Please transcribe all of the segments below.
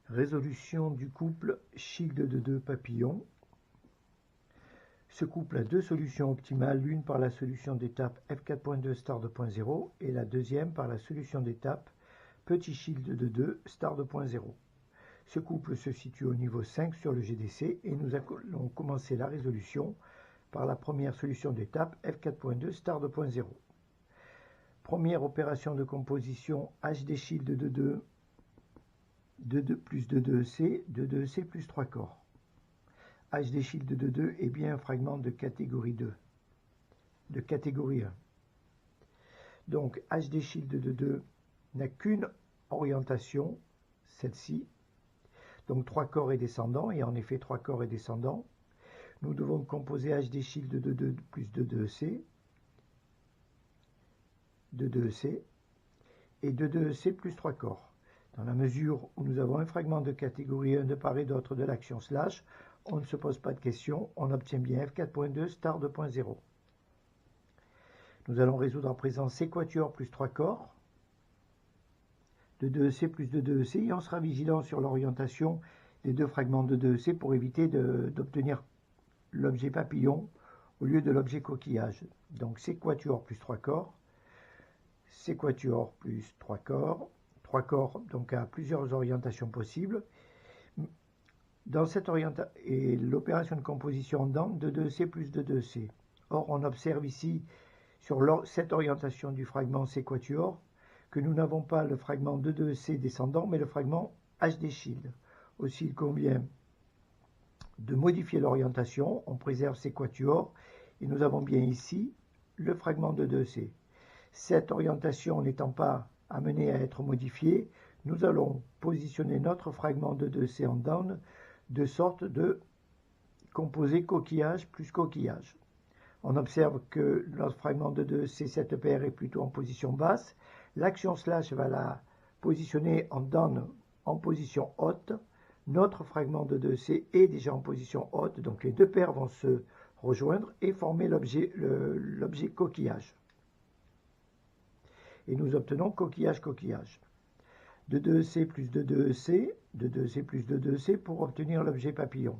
Résolution du couple Shield de 2 papillons. Ce couple a deux solutions optimales, l'une par la solution d'étape F4.2 star 2.0 et la deuxième par la solution d'étape Petit Shield de 2 star 2.0. Ce couple se situe au niveau 5 sur le GDC et nous allons commencer la résolution par la première solution d'étape F4.2 star 2.0. Première opération de composition HD Shield de 2 plus 2EC, 2EC plus 3 corps. HD Shield de 2 est bien un fragment de catégorie 2, de catégorie 1. Donc HD Shield de 2 n'a qu'une orientation, celle-ci. Donc 3 corps et descendants, et en effet 3 corps et descendants. Nous devons composer HD Shield de 2 plus 2EC, 2EC, et 2EC plus 3 corps. Dans la mesure où nous avons un fragment de catégorie 1 de part et d'autre de l'action slash, on ne se pose pas de questions, on obtient bien F4.2 star 2.0. Nous allons résoudre à présent C quatuor plus 3 corps, de 2EC plus de 2EC, et on sera vigilant sur l'orientation des deux fragments de 2EC pour éviter d'obtenir l'objet papillon au lieu de l'objet coquillage. Donc C quatuor plus 3 corps, C quatuor plus 3 corps, 3 corps donc à plusieurs orientations possibles. Dans cette orientation et l'opération de composition d'angle de 2C plus de 2C. Or, on observe ici sur cette orientation du fragment C quatuor que nous n'avons pas le fragment de 2C descendant, mais le fragment HD Shield. Aussi, il convient de modifier l'orientation. On préserve C quatuor et nous avons bien ici le fragment de 2C. Cette orientation n'étant pas amenée à être modifiée, nous allons positionner notre fragment de 2C en down de sorte de composer coquillage plus coquillage. On observe que notre fragment de 2C, cette paire est plutôt en position basse. L'action slash va la positionner en down en position haute. Notre fragment de 2C est déjà en position haute, donc les deux paires vont se rejoindre et former l'objet coquillage. Et nous obtenons coquillage-coquillage. De 2EC plus de 2EC, de 2EC plus de 2EC pour obtenir l'objet papillon.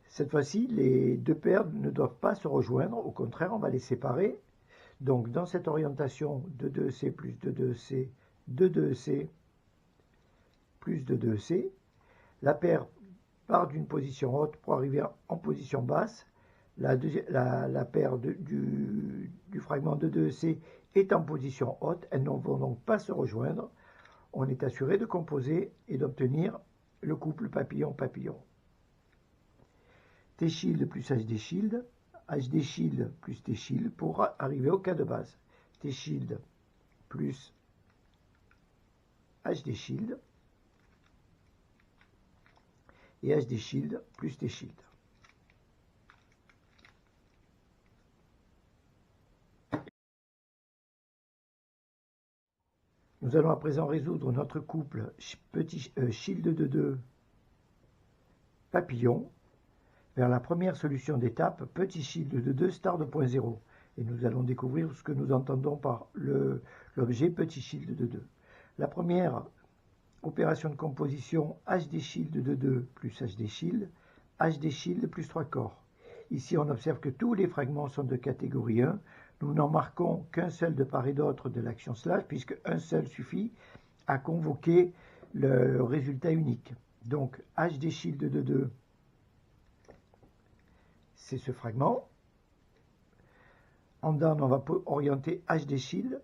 Cette fois-ci, les deux paires ne doivent pas se rejoindre, au contraire, on va les séparer. Donc, dans cette orientation de 2EC plus de 2EC, de 2EC plus de 2EC, la paire part d'une position haute pour arriver en position basse. La paire du fragment de 2EC est en position haute, elles ne vont donc pas se rejoindre. On est assuré de composer et d'obtenir le couple papillon-papillon. T-shield plus HD-shield, HD-shield plus T-shield pour arriver au cas de base. T-shield plus HD-shield et HD-shield plus T-shield. Nous allons à présent résoudre notre couple petit shield de 2 papillon vers la première solution d'étape petit shield de 2 star 2.0 et nous allons découvrir ce que nous entendons par l'objet petit shield de 2. La première opération de composition HD shield de 2 plus HD shield plus 3 corps. Ici on observe que tous les fragments sont de catégorie 1. Nous n'en marquons qu'un seul de part et d'autre de l'action slash, puisque un seul suffit à convoquer le résultat unique. Donc, HD Shield de 2, c'est ce fragment. En down, on va orienter HD Shield,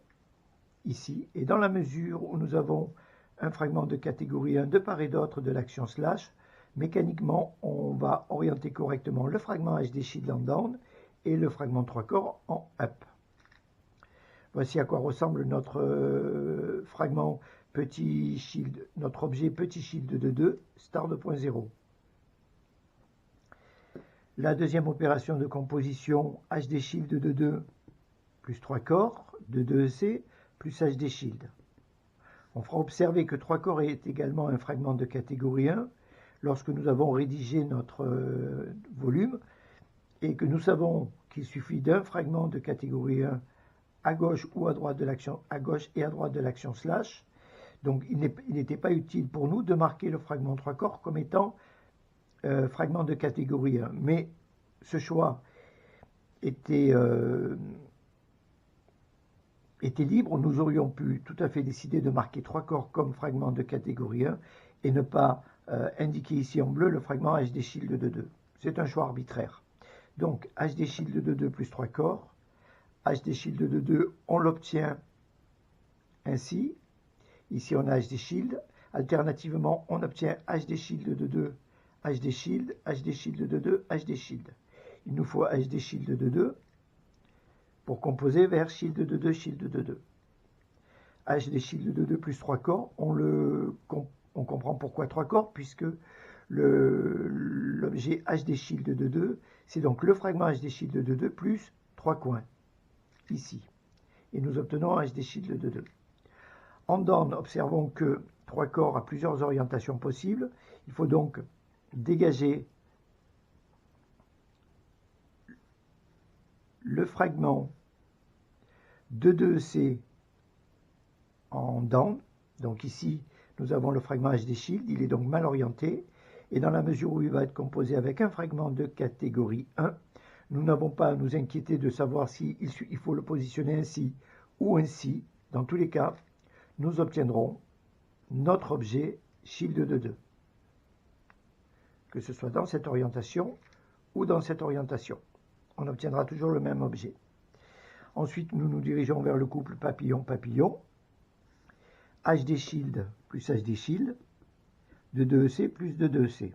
ici. Et dans la mesure où nous avons un fragment de catégorie 1 de part et d'autre de l'action slash, mécaniquement, on va orienter correctement le fragment HD Shield en down et le fragment 3 corps en up. Voici à quoi ressemble notre fragment petit shield, notre objet petit shield de 2 star 2.0. La deuxième opération de composition HD shield de 2 plus 3 corps de 2EC plus HD shield. On fera observer que 3 corps est également un fragment de catégorie 1 lorsque nous avons rédigé notre volume et que nous savons qu'il suffit d'un fragment de catégorie 1 à gauche ou à droite de l'action, à gauche et à droite de l'action slash. Donc il n'était pas utile pour nous de marquer le fragment 3 corps comme étant fragment de catégorie 1. Mais ce choix était libre. Nous aurions pu tout à fait décider de marquer 3 corps comme fragment de catégorie 1 et ne pas indiquer ici en bleu le fragment HD shield de 2. C'est un choix arbitraire. Donc HD shield de 2 plus 3 corps. HD shield de 2, on l'obtient ainsi. Ici, on a HD shield. Alternativement, on obtient HD shield de 2, HD shield de 2, HD shield. Il nous faut HD shield de 2 pour composer vers shield de 2, shield de 2. HD shield de 2 plus 3 corps, on comprend pourquoi 3 corps, puisque l'objet HD shield de 2, c'est donc le fragment HD shield de 2 plus 3 coins, ici. Et nous obtenons HD shield de 2. En down, observons que 3 corps a plusieurs orientations possibles. Il faut donc dégager le fragment de 2C en down. Donc ici, nous avons le fragment HD shield. Il est donc mal orienté. Et dans la mesure où il va être composé avec un fragment de catégorie 1, nous n'avons pas à nous inquiéter de savoir s'il faut le positionner ainsi ou ainsi. Dans tous les cas, nous obtiendrons notre objet shield de 2, que ce soit dans cette orientation ou dans cette orientation. On obtiendra toujours le même objet. Ensuite, nous nous dirigeons vers le couple papillon-papillon. HD shield plus HD shield, de 2EC plus de 2EC.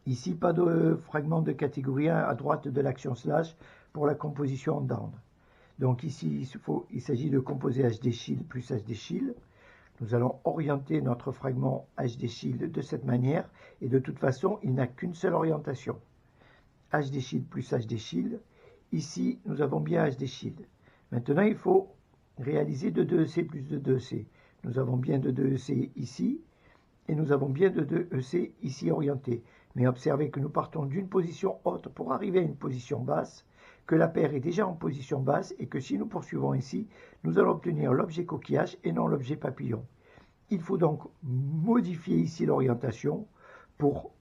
Ici, pas de fragment de catégorie 1 à droite de l'action slash pour la composition en down. Donc ici, il s'agit de composer HD shield plus HD shield. Nous allons orienter notre fragment HD shield de cette manière, et de toute façon, il n'a qu'une seule orientation. HD shield plus HD shield. Ici, nous avons bien HD shield. Maintenant, il faut réaliser de 2EC plus de 2EC. Nous avons bien de 2EC ici, et nous avons bien de 2EC ici orienté. Mais observez que nous partons d'une position haute pour arriver à une position basse, que la paire est déjà en position basse et que si nous poursuivons ici, nous allons obtenir l'objet coquillage et non l'objet papillon. Il faut donc modifier ici l'orientation pour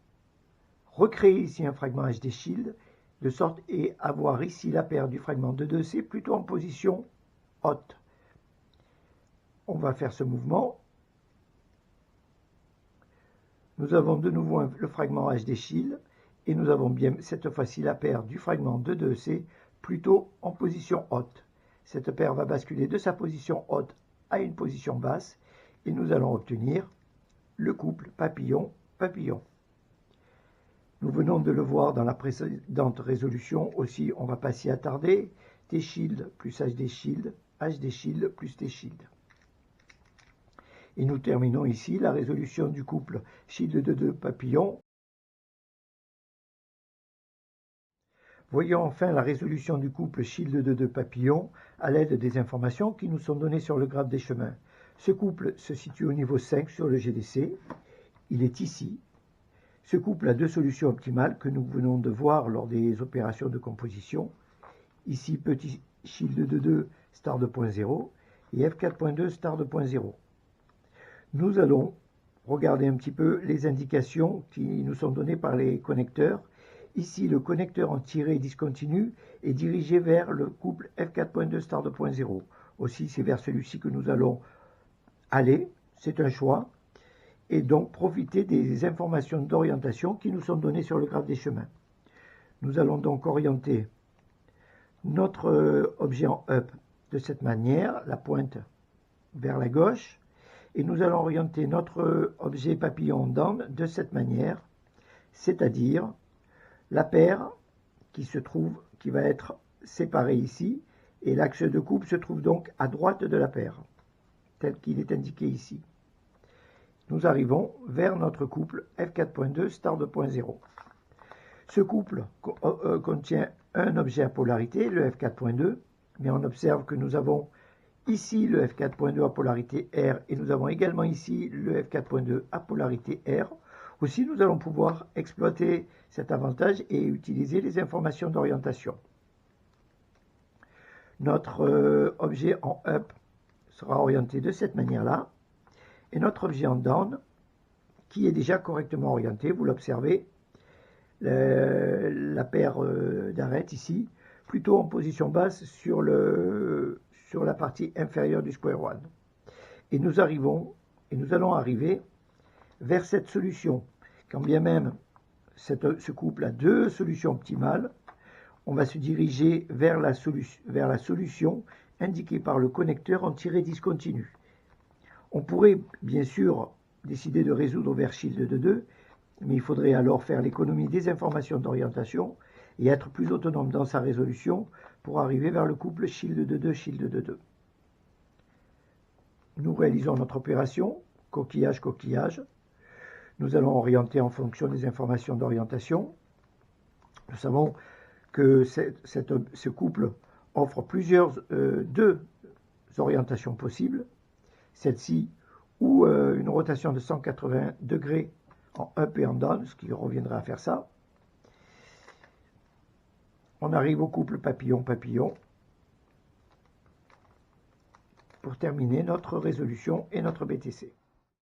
recréer ici un fragment HD shield, de sorte et avoir ici la paire du fragment de 2C plutôt en position haute. On va faire ce mouvement. Nous avons de nouveau le fragment HD shield et nous avons bien cette fois-ci la paire du fragment de 2C plutôt en position haute. Cette paire va basculer de sa position haute à une position basse et nous allons obtenir le couple papillon-papillon. Nous venons de le voir dans la précédente résolution aussi, on ne va pas s'y attarder. T shield plus HD shield plus T shield. Et nous terminons ici la résolution du couple shield de 2 papillons. Voyons enfin la résolution du couple shield de 2 papillons à l'aide des informations qui nous sont données sur le graphe des chemins. Ce couple se situe au niveau 5 sur le GDC. Il est ici. Ce couple a deux solutions optimales que nous venons de voir lors des opérations de composition. Ici, petit shield de 2 star 2.0 et F4.2 star 2.0. Nous allons regarder un petit peu les indications qui nous sont données par les connecteurs. Ici, le connecteur en tiré discontinu est dirigé vers le couple F4.2 star 2.0. Aussi, c'est vers celui-ci que nous allons aller. C'est un choix. Et donc, profiter des informations d'orientation qui nous sont données sur le graphe des chemins. Nous allons donc orienter notre objet en up de cette manière, la pointe vers la gauche. Et nous allons orienter notre objet papillon down de cette manière, c'est-à-dire la paire qui va être séparée ici, et l'axe de coupe se trouve donc à droite de la paire, tel qu'il est indiqué ici. Nous arrivons vers notre couple F4.2 star 2.0. Ce couple contient un objet à polarité, le F4.2, mais on observe que nous avons ici le F4.2 à polarité R et nous avons également ici le F4.2 à polarité R. Aussi, nous allons pouvoir exploiter cet avantage et utiliser les informations d'orientation. Notre objet en up sera orienté de cette manière-là. et notre objet en down qui est déjà correctement orienté. Vous l'observez, la paire d'arêtes ici, plutôt en position basse sur la partie inférieure du square one. Et nous allons arriver vers cette solution. Quand bien même ce couple a deux solutions optimales, on va se diriger vers la solution indiquée par le connecteur en tiré discontinu. On pourrait bien sûr décider de résoudre vers shield de 2, mais il faudrait alors faire l'économie des informations d'orientation et être plus autonome dans sa résolution pour arriver vers le couple shield de 2, shield de 2. Nous réalisons notre opération, coquillage, coquillage. Nous allons orienter en fonction des informations d'orientation. Nous savons que ce couple offre deux orientations possibles. Celle-ci ou une rotation de 180 degrés en up et en down, ce qui reviendrait à faire ça. On arrive au couple papillon-papillon pour terminer notre résolution et notre BTC.